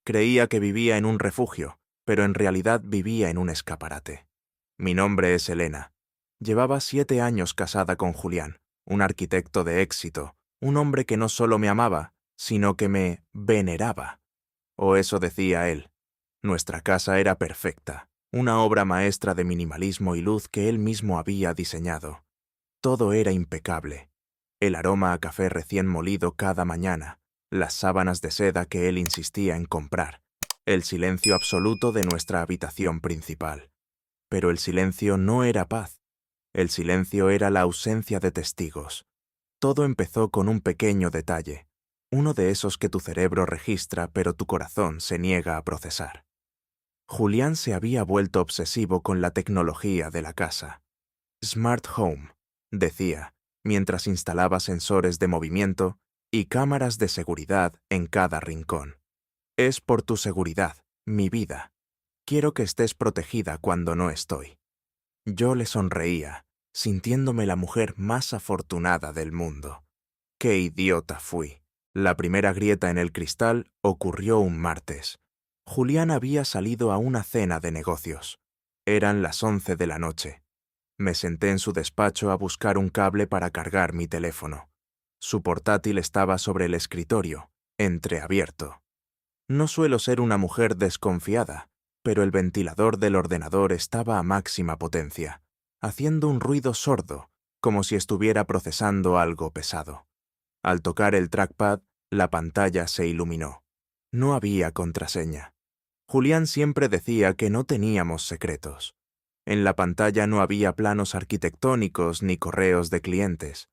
Creía que vivía en un refugio, pero en realidad vivía en un escaparate. Mi nombre es Elena. Llevaba 7 años casada con Julián, un arquitecto de éxito, un hombre que no solo me amaba, sino que me veneraba. O eso decía él. Nuestra casa era perfecta, una obra maestra de minimalismo y luz que él mismo había diseñado. Todo era impecable. El aroma a café recién molido cada mañana, las sábanas de seda que él insistía en comprar, el silencio absoluto de nuestra habitación principal. Pero el silencio no era paz. El silencio era la ausencia de testigos. Todo empezó con un pequeño detalle, uno de esos que tu cerebro registra pero tu corazón se niega a procesar. Julián se había vuelto obsesivo con la tecnología de la casa. Smart Home, decía, mientras instalaba sensores de movimiento y cámaras de seguridad en cada rincón. Es por tu seguridad, mi vida. Quiero que estés protegida cuando no estoy. Yo le sonreía, sintiéndome la mujer más afortunada del mundo. ¡Qué idiota fui! La primera grieta en el cristal ocurrió un martes. Julián había salido a una cena de negocios. Eran las 11 de la noche. Me senté en su despacho a buscar un cable para cargar mi teléfono. Su portátil estaba sobre el escritorio, entreabierto. No suelo ser una mujer desconfiada, pero el ventilador del ordenador estaba a máxima potencia, haciendo un ruido sordo, como si estuviera procesando algo pesado. Al tocar el trackpad, la pantalla se iluminó. No había contraseña. Julián siempre decía que no teníamos secretos. En la pantalla no había planos arquitectónicos ni correos de clientes.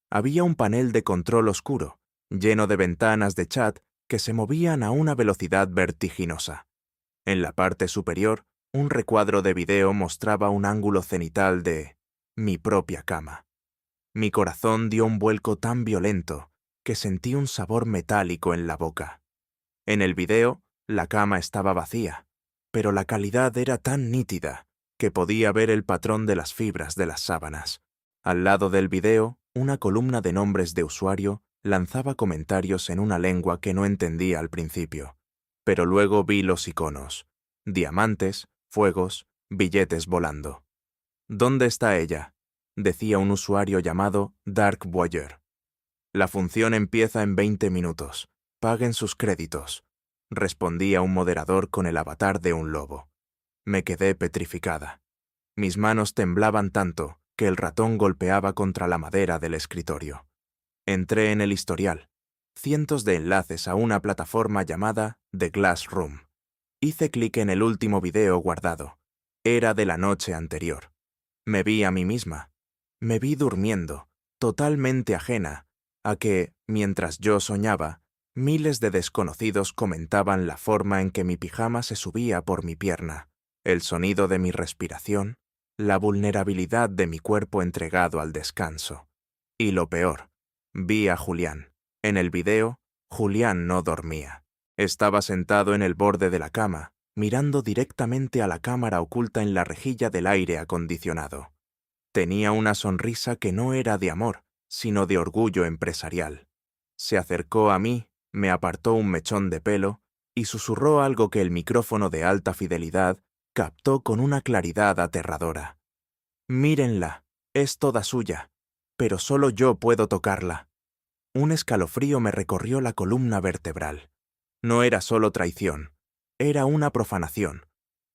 Había un panel de control oscuro, lleno de ventanas de chat que se movían a una velocidad vertiginosa. En la parte superior, un recuadro de video mostraba un ángulo cenital de mi propia cama. Mi corazón dio un vuelco tan violento que sentí un sabor metálico en la boca. En el video, la cama estaba vacía, pero la calidad era tan nítida que podía ver el patrón de las fibras de las sábanas. Al lado del video, una columna de nombres de usuario lanzaba comentarios en una lengua que no entendía al principio. Pero luego vi los iconos: diamantes, fuegos, billetes volando. ¿Dónde está ella?, decía un usuario llamado Dark Voyeur. La función empieza en 20 minutos. Paguen sus créditos, respondía un moderador con el avatar de un lobo. Me quedé petrificada. Mis manos temblaban tanto que el ratón golpeaba contra la madera del escritorio. Entré en el historial. Cientos de enlaces a una plataforma llamada The Glass Room. Hice clic en el último video guardado. Era de la noche anterior. Me vi a mí misma. Me vi durmiendo, totalmente ajena a que, mientras yo soñaba, miles de desconocidos comentaban la forma en que mi pijama se subía por mi pierna, el sonido de mi respiración, la vulnerabilidad de mi cuerpo entregado al descanso. Y lo peor, vi a Julián. En el video, Julián no dormía. Estaba sentado en el borde de la cama, mirando directamente a la cámara oculta en la rejilla del aire acondicionado. Tenía una sonrisa que no era de amor, sino de orgullo empresarial. Se acercó a mí, me apartó un mechón de pelo y susurró algo que el micrófono de alta fidelidad captó con una claridad aterradora. «Mírenla, es toda suya, pero solo yo puedo tocarla». Un escalofrío me recorrió la columna vertebral. No era solo traición, era una profanación.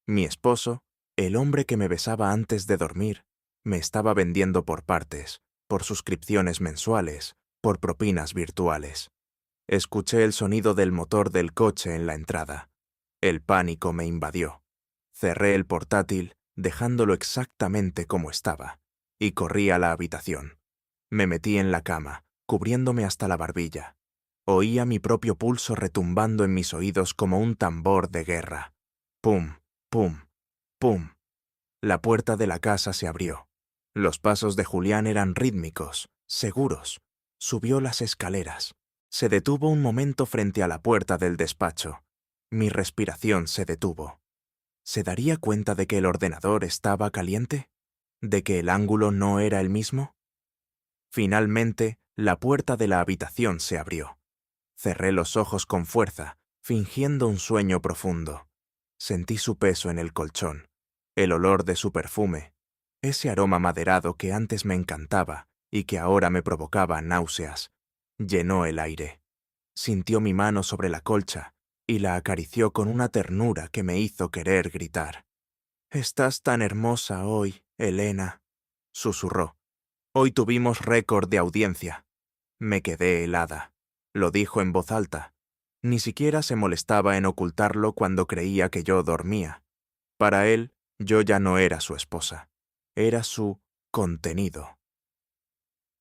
Mi esposo, el hombre que me besaba antes de dormir, me estaba vendiendo por partes, por suscripciones mensuales, por propinas virtuales. Escuché el sonido del motor del coche en la entrada. El pánico me invadió. Cerré el portátil, dejándolo exactamente como estaba, y corrí a la habitación. Me metí en la cama, cubriéndome hasta la barbilla. Oía mi propio pulso retumbando en mis oídos como un tambor de guerra. Pum, pum, pum. La puerta de la casa se abrió. Los pasos de Julián eran rítmicos, seguros. Subió las escaleras. Se detuvo un momento frente a la puerta del despacho. Mi respiración se detuvo. ¿Se daría cuenta de que el ordenador estaba caliente? ¿De que el ángulo no era el mismo? Finalmente, la puerta de la habitación se abrió. Cerré los ojos con fuerza, fingiendo un sueño profundo. Sentí su peso en el colchón, el olor de su perfume, ese aroma maderado que antes me encantaba y que ahora me provocaba náuseas. Llenó el aire. Sintió mi mano sobre la colcha y la acarició con una ternura que me hizo querer gritar. «Estás tan hermosa hoy, Elena», susurró. «Hoy tuvimos récord de audiencia». Me quedé helada. Lo dijo en voz alta. Ni siquiera se molestaba en ocultarlo cuando creía que yo dormía. Para él, yo ya no era su esposa. Era su contenido.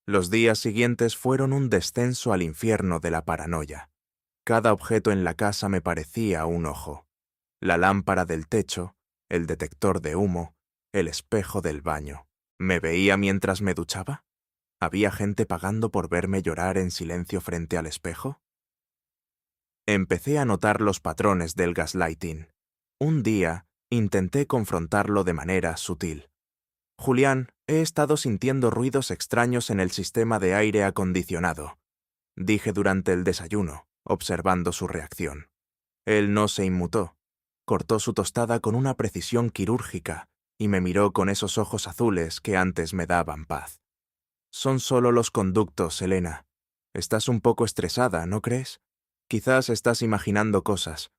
Los días siguientes fueron un descenso al infierno de la paranoia. Cada objeto en la casa me parecía un ojo. La lámpara del techo, el detector de humo, el espejo del baño. ¿Me veía mientras me duchaba? ¿Había gente pagando por verme llorar en silencio frente al espejo? Empecé a notar los patrones del gaslighting. Un día, intenté confrontarlo de manera sutil. «Julián, he estado sintiendo ruidos extraños en el sistema de aire acondicionado», dije durante el desayuno, observando su reacción. Él no se inmutó. Cortó su tostada con una precisión quirúrgica y me miró con esos ojos azules que antes me daban paz. «Son solo los conductos, Elena. Estás un poco estresada, ¿no crees? Quizás estás imaginando cosas.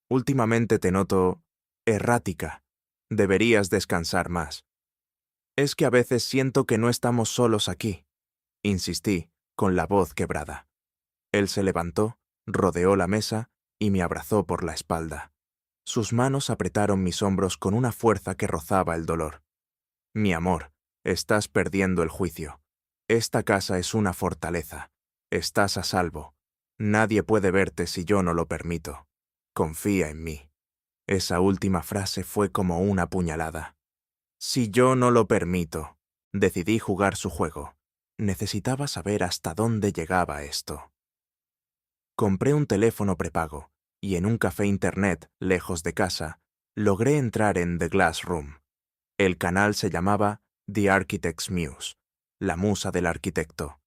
Últimamente te noto errática. Deberías descansar más». «Es que a veces siento que no estamos solos aquí», insistí, con la voz quebrada. Él se levantó, rodeó la mesa y me abrazó por la espalda. Sus manos apretaron mis hombros con una fuerza que rozaba el dolor. «Mi amor, estás perdiendo el juicio. Esta casa es una fortaleza. Estás a salvo. Nadie puede verte si yo no lo permito. Confía en mí». Esa última frase fue como una puñalada. Si yo no lo permito, decidí jugar su juego. Necesitaba saber hasta dónde llegaba esto. Compré un teléfono prepago y en un café internet, lejos de casa, logré entrar en The Glass Room. El canal se llamaba The Architect's Muse, la musa del arquitecto.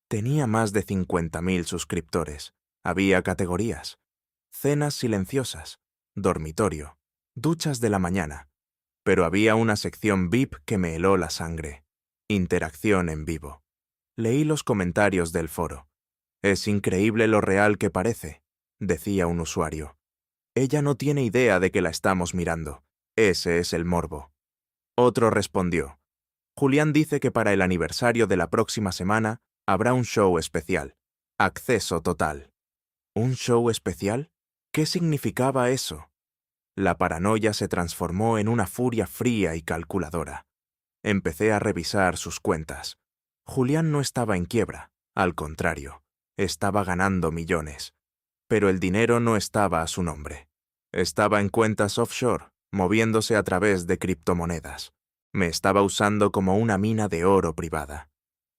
Tenía más de 50.000 suscriptores. Había categorías: cenas silenciosas, dormitorio, duchas de la mañana. Pero había una sección VIP que me heló la sangre: interacción en vivo. Leí los comentarios del foro. «Es increíble lo real que parece», decía un usuario. «Ella no tiene idea de que la estamos mirando. Ese es el morbo». Otro respondió: «Julián dice que para el aniversario de la próxima semana habrá un show especial. Acceso total». ¿Un show especial? ¿Qué significaba eso? La paranoia se transformó en una furia fría y calculadora. Empecé a revisar sus cuentas. Julián no estaba en quiebra, al contrario, estaba ganando millones. Pero el dinero no estaba a su nombre. Estaba en cuentas offshore, moviéndose a través de criptomonedas. Me estaba usando como una mina de oro privada.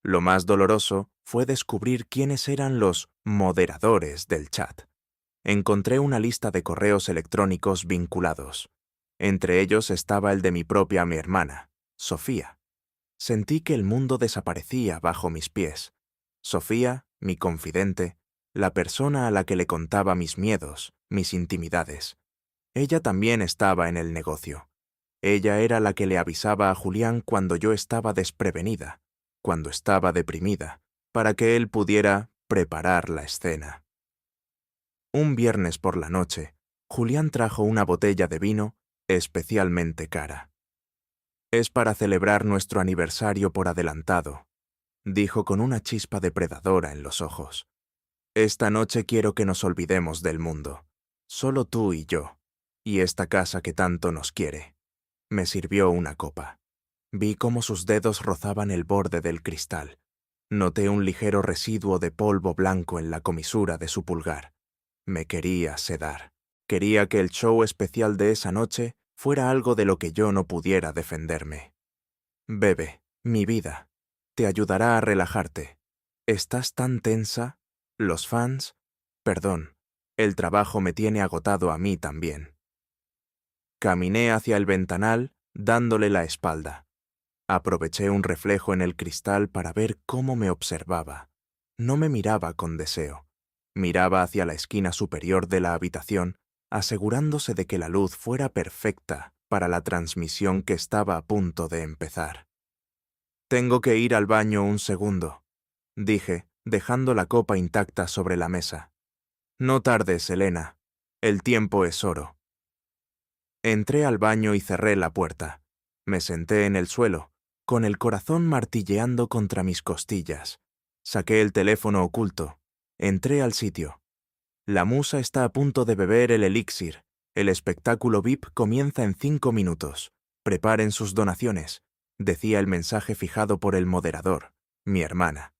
Lo más doloroso fue descubrir quiénes eran los moderadores del chat. Encontré una lista de correos electrónicos vinculados. Entre ellos estaba el de mi hermana, Sofía. Sentí que el mundo desaparecía bajo mis pies. Sofía, mi confidente, la persona a la que le contaba mis miedos, mis intimidades. Ella también estaba en el negocio. Ella era la que le avisaba a Julián cuando yo estaba desprevenida, cuando estaba deprimida, para que él pudiera preparar la escena. Un viernes por la noche, Julián trajo una botella de vino especialmente cara. «Es para celebrar nuestro aniversario por adelantado», dijo con una chispa depredadora en los ojos. «Esta noche quiero que nos olvidemos del mundo. Solo tú y yo, y esta casa que tanto nos quiere». Me sirvió una copa. Vi cómo sus dedos rozaban el borde del cristal. Noté un ligero residuo de polvo blanco en la comisura de su pulgar. Me quería sedar. Quería que el show especial de esa noche fuera algo de lo que yo no pudiera defenderme. «Bebe, mi vida. Te ayudará a relajarte. ¿Estás tan tensa? ¿Los fans? Perdón, el trabajo me tiene agotado a mí también». Caminé hacia el ventanal, dándole la espalda. Aproveché un reflejo en el cristal para ver cómo me observaba. No me miraba con deseo. Miraba hacia la esquina superior de la habitación, asegurándose de que la luz fuera perfecta para la transmisión que estaba a punto de empezar. «Tengo que ir al baño un segundo», dije, dejando la copa intacta sobre la mesa. «No tardes, Elena. El tiempo es oro». Entré al baño y cerré la puerta. Me senté en el suelo, con el corazón martilleando contra mis costillas. Saqué el teléfono oculto. Entré al sitio. La musa está a punto de beber el elixir. El espectáculo VIP comienza en 5 minutos. Preparen sus donaciones, decía el mensaje fijado por el moderador, mi hermana.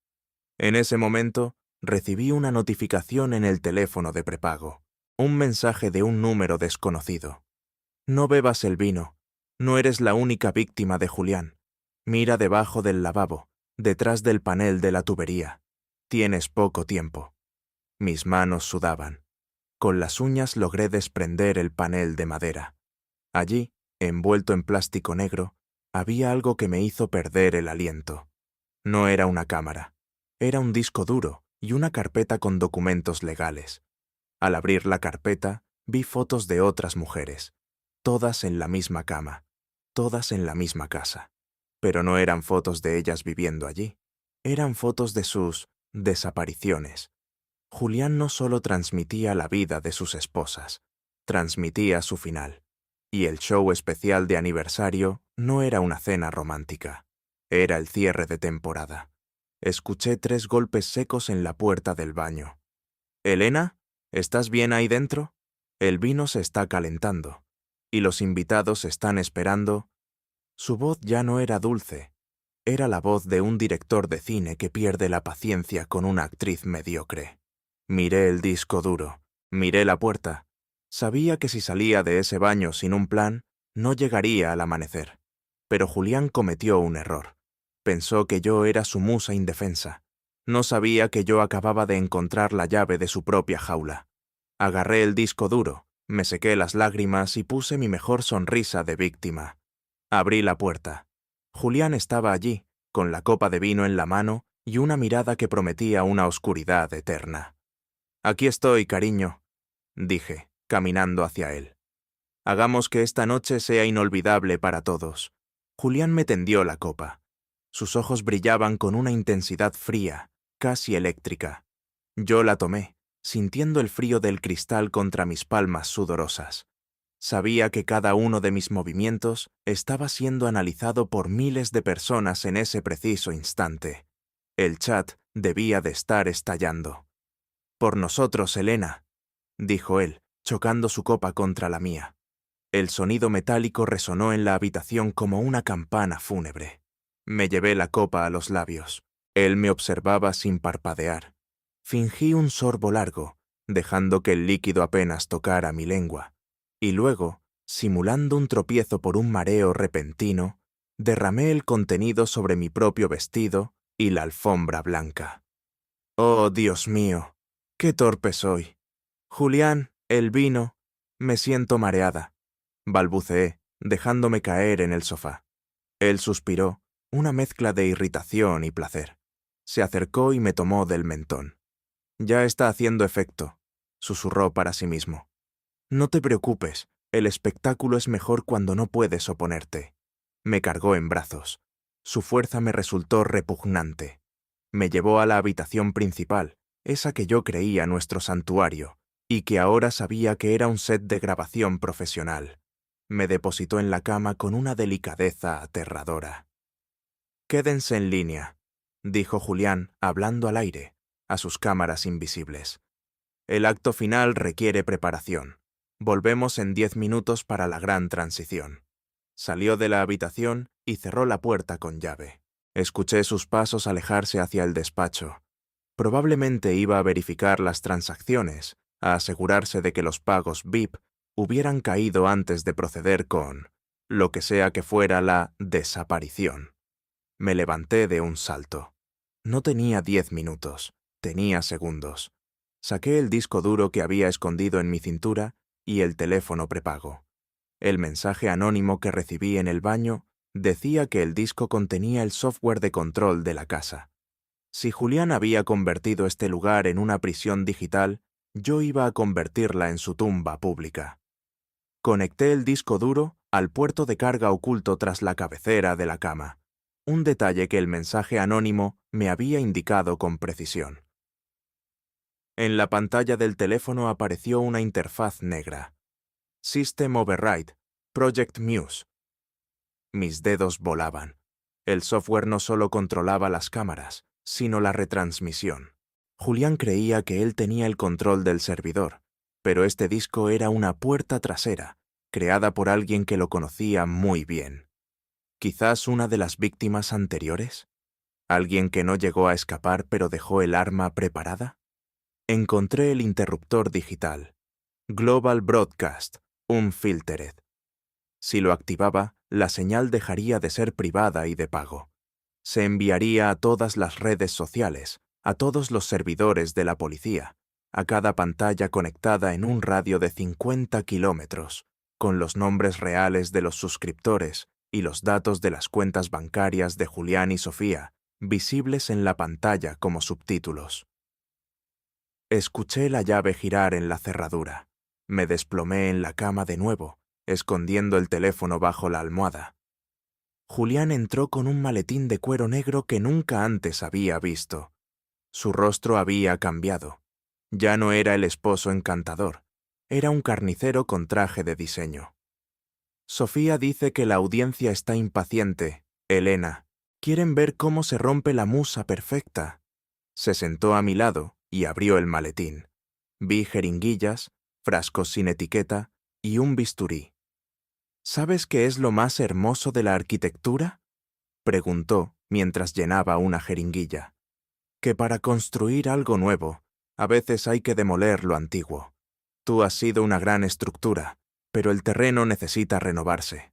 En ese momento, recibí una notificación en el teléfono de prepago. Un mensaje de un número desconocido. «No bebas el vino. No eres la única víctima de Julián. Mira debajo del lavabo, detrás del panel de la tubería. Tienes poco tiempo». Mis manos sudaban. Con las uñas logré desprender el panel de madera. Allí, envuelto en plástico negro, había algo que me hizo perder el aliento. No era una cámara. Era un disco duro y una carpeta con documentos legales. Al abrir la carpeta, vi fotos de otras mujeres, todas en la misma cama, todas en la misma casa. Pero no eran fotos de ellas viviendo allí. Eran fotos de sus desapariciones. Julián no solo transmitía la vida de sus esposas, transmitía su final. Y el show especial de aniversario no era una cena romántica, era el cierre de temporada. Escuché 3 golpes secos en la puerta del baño. «Elena, ¿estás bien ahí dentro? El vino se está calentando, y los invitados están esperando». Su voz ya no era dulce, era la voz de un director de cine que pierde la paciencia con una actriz mediocre. Miré el disco duro, miré la puerta. Sabía que si salía de ese baño sin un plan, no llegaría al amanecer. Pero Julián cometió un error. Pensó que yo era su musa indefensa. No sabía que yo acababa de encontrar la llave de su propia jaula. Agarré el disco duro, me sequé las lágrimas y puse mi mejor sonrisa de víctima. Abrí la puerta. Julián estaba allí, con la copa de vino en la mano y una mirada que prometía una oscuridad eterna. «Aquí estoy, cariño», dije, caminando hacia él. «Hagamos que esta noche sea inolvidable para todos». Julián me tendió la copa. Sus ojos brillaban con una intensidad fría, casi eléctrica. Yo la tomé, sintiendo el frío del cristal contra mis palmas sudorosas. Sabía que cada uno de mis movimientos estaba siendo analizado por miles de personas en ese preciso instante. El chat debía de estar estallando. «Por nosotros, Elena», dijo él, chocando su copa contra la mía. El sonido metálico resonó en la habitación como una campana fúnebre. Me llevé la copa a los labios. Él me observaba sin parpadear. Fingí un sorbo largo, dejando que el líquido apenas tocara mi lengua. Y luego, simulando un tropiezo por un mareo repentino, derramé el contenido sobre mi propio vestido y la alfombra blanca. «Oh, Dios mío, qué torpe soy. Julián, el vino, me siento mareada», balbuceé, dejándome caer en el sofá. Él suspiró, una mezcla de irritación y placer. Se acercó y me tomó del mentón. «Ya está haciendo efecto», susurró para sí mismo. «No te preocupes, el espectáculo es mejor cuando no puedes oponerte». Me cargó en brazos. Su fuerza me resultó repugnante. Me llevó a la habitación principal, esa que yo creía nuestro santuario, y que ahora sabía que era un set de grabación profesional. Me depositó en la cama con una delicadeza aterradora. «Quédense en línea», dijo Julián, hablando al aire, a sus cámaras invisibles. «El acto final requiere preparación. Volvemos en 10 minutos para la gran transición». Salió de la habitación y cerró la puerta con llave. Escuché sus pasos alejarse hacia el despacho. Probablemente iba a verificar las transacciones, a asegurarse de que los pagos VIP hubieran caído antes de proceder con lo que sea que fuera la desaparición. Me levanté de un salto. No tenía 10 minutos, tenía segundos. Saqué el disco duro que había escondido en mi cintura y el teléfono prepago. El mensaje anónimo que recibí en el baño decía que el disco contenía el software de control de la casa. Si Julián había convertido este lugar en una prisión digital, yo iba a convertirla en su tumba pública. Conecté el disco duro al puerto de carga oculto tras la cabecera de la cama, un detalle que el mensaje anónimo me había indicado con precisión. En la pantalla del teléfono apareció una interfaz negra. System Override, Project Muse. Mis dedos volaban. El software no solo controlaba las cámaras, sino la retransmisión. Julián creía que él tenía el control del servidor, pero este disco era una puerta trasera, creada por alguien que lo conocía muy bien. ¿Quizás una de las víctimas anteriores? ¿Alguien que no llegó a escapar pero dejó el arma preparada? Encontré el interruptor digital. Global Broadcast, Unfiltered. Si lo activaba, la señal dejaría de ser privada y de pago. Se enviaría a todas las redes sociales, a todos los servidores de la policía, a cada pantalla conectada en un radio de 50 kilómetros, con los nombres reales de los suscriptores y los datos de las cuentas bancarias de Julián y Sofía, visibles en la pantalla como subtítulos. Escuché la llave girar en la cerradura. Me desplomé en la cama de nuevo, escondiendo el teléfono bajo la almohada. Julián entró con un maletín de cuero negro que nunca antes había visto. Su rostro había cambiado. Ya no era el esposo encantador, era un carnicero con traje de diseño. Sofía dice que la audiencia está impaciente. Elena, quieren ver cómo se rompe la musa perfecta. Se sentó a mi lado y abrió el maletín. Vi jeringuillas, frascos sin etiqueta y un bisturí. ¿Sabes qué es lo más hermoso de la arquitectura?, preguntó mientras llenaba una jeringuilla. Que para construir algo nuevo, a veces hay que demoler lo antiguo. Tú has sido una gran estructura, pero el terreno necesita renovarse.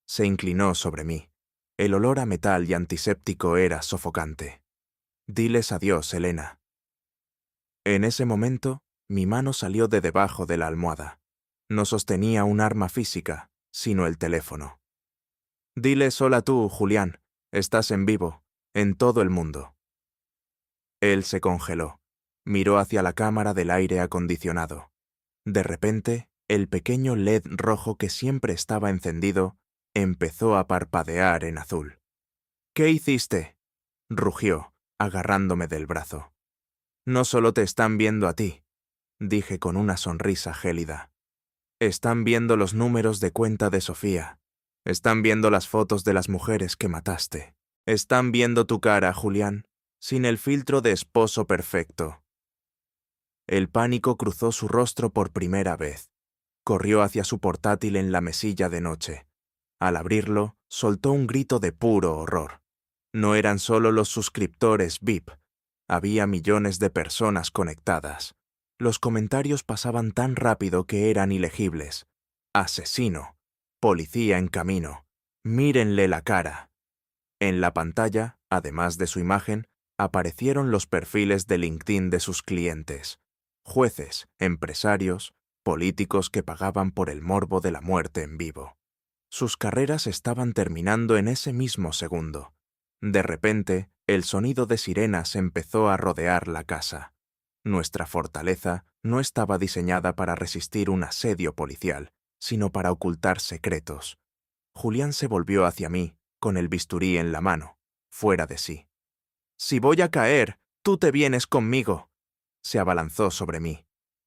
Se inclinó sobre mí. El olor a metal y antiséptico era sofocante. Diles adiós, Elena. En ese momento, mi mano salió de debajo de la almohada. No sostenía un arma física, sino el teléfono. Diles hola tú, Julián. Estás en vivo, en todo el mundo. Él se congeló. Miró hacia la cámara del aire acondicionado. De repente, el pequeño LED rojo que siempre estaba encendido empezó a parpadear en azul. ¿Qué hiciste?, rugió, agarrándome del brazo. No solo te están viendo a ti, dije con una sonrisa gélida. Están viendo los números de cuenta de Sofía. Están viendo las fotos de las mujeres que mataste. Están viendo tu cara, Julián, sin el filtro de esposo perfecto. El pánico cruzó su rostro por primera vez. Corrió hacia su portátil en la mesilla de noche. Al abrirlo, soltó un grito de puro horror. No eran solo los suscriptores VIP. Había millones de personas conectadas. Los comentarios pasaban tan rápido que eran ilegibles. Asesino. Policía en camino. Mírenle la cara. En la pantalla, además de su imagen, aparecieron los perfiles de LinkedIn de sus clientes. Jueces, empresarios, políticos que pagaban por el morbo de la muerte en vivo. Sus carreras estaban terminando en ese mismo segundo. De repente, el sonido de sirenas empezó a rodear la casa. Nuestra fortaleza no estaba diseñada para resistir un asedio policial, sino para ocultar secretos. Julián se volvió hacia mí, con el bisturí en la mano, fuera de sí. «Si voy a caer, tú te vienes conmigo». Se abalanzó sobre mí.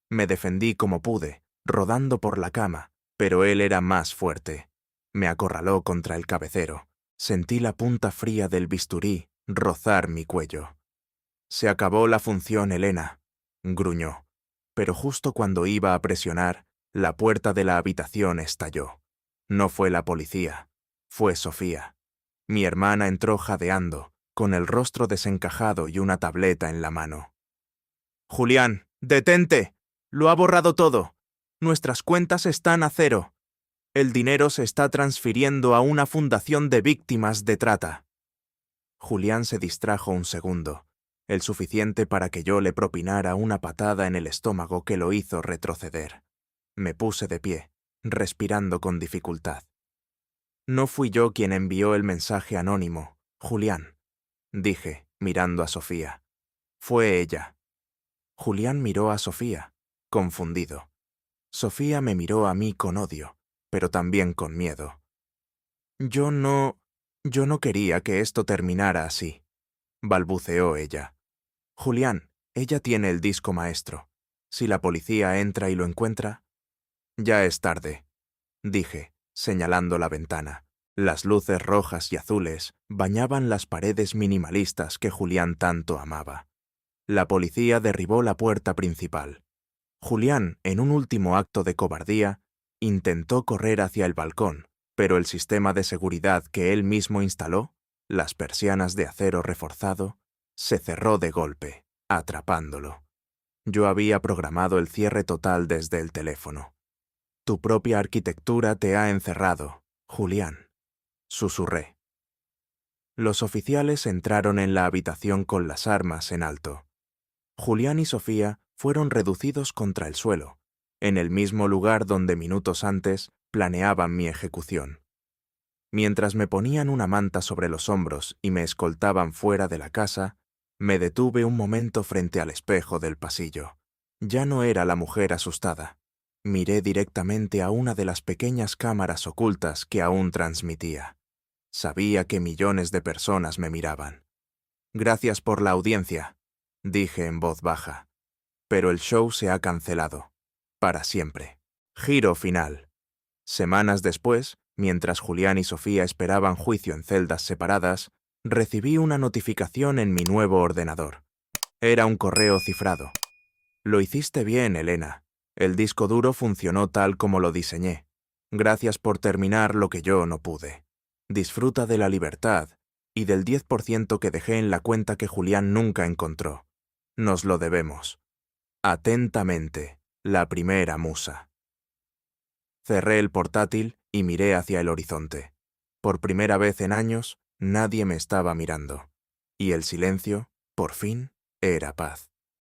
Me defendí como pude, rodando por la cama, pero él era más fuerte. Me acorraló contra el cabecero. Sentí la punta fría del bisturí rozar mi cuello. «Se acabó la función, Elena», gruñó. Pero justo cuando iba a presionar, la puerta de la habitación estalló. No fue la policía, fue Sofía. Mi hermana entró jadeando, con el rostro desencajado y una tableta en la mano. «Julián, detente. Lo ha borrado todo. Nuestras cuentas están a cero. El dinero se está transfiriendo a una fundación de víctimas de trata». Julián se distrajo un segundo, el suficiente para que yo le propinara una patada en el estómago que lo hizo retroceder. Me puse de pie, respirando con dificultad. «No fui yo quien envió el mensaje anónimo, Julián», dije, mirando a Sofía. Fue ella. Julián miró a Sofía, confundido. Sofía me miró a mí con odio, pero también con miedo. Yo no quería que esto terminara así, balbuceó ella. Julián, ella tiene el disco maestro. Si la policía entra y lo encuentra... Ya es tarde, dije, señalando la ventana. Las luces rojas y azules bañaban las paredes minimalistas que Julián tanto amaba. La policía derribó la puerta principal. Julián, en un último acto de cobardía, intentó correr hacia el balcón, pero el sistema de seguridad que él mismo instaló, las persianas de acero reforzado, se cerró de golpe, atrapándolo. Yo había programado el cierre total desde el teléfono. Tu propia arquitectura te ha encerrado, Julián, susurré. Los oficiales entraron en la habitación con las armas en alto. Julián y Sofía fueron reducidos contra el suelo, en el mismo lugar donde minutos antes planeaban mi ejecución. Mientras me ponían una manta sobre los hombros y me escoltaban fuera de la casa, me detuve un momento frente al espejo del pasillo. Ya no era la mujer asustada. Miré directamente a una de las pequeñas cámaras ocultas que aún transmitía. Sabía que millones de personas me miraban. Gracias por la audiencia, dije en voz baja. Pero el show se ha cancelado. Para siempre. Giro final. Semanas después, mientras Julián y Sofía esperaban juicio en celdas separadas, recibí una notificación en mi nuevo ordenador. Era un correo cifrado. Lo hiciste bien, Elena. El disco duro funcionó tal como lo diseñé. Gracias por terminar lo que yo no pude. Disfruta de la libertad y del 10% que dejé en la cuenta que Julián nunca encontró. Nos lo debemos. Atentamente, la primera musa. Cerré el portátil y miré hacia el horizonte. Por primera vez en años, nadie me estaba mirando. Y el silencio, por fin, era paz.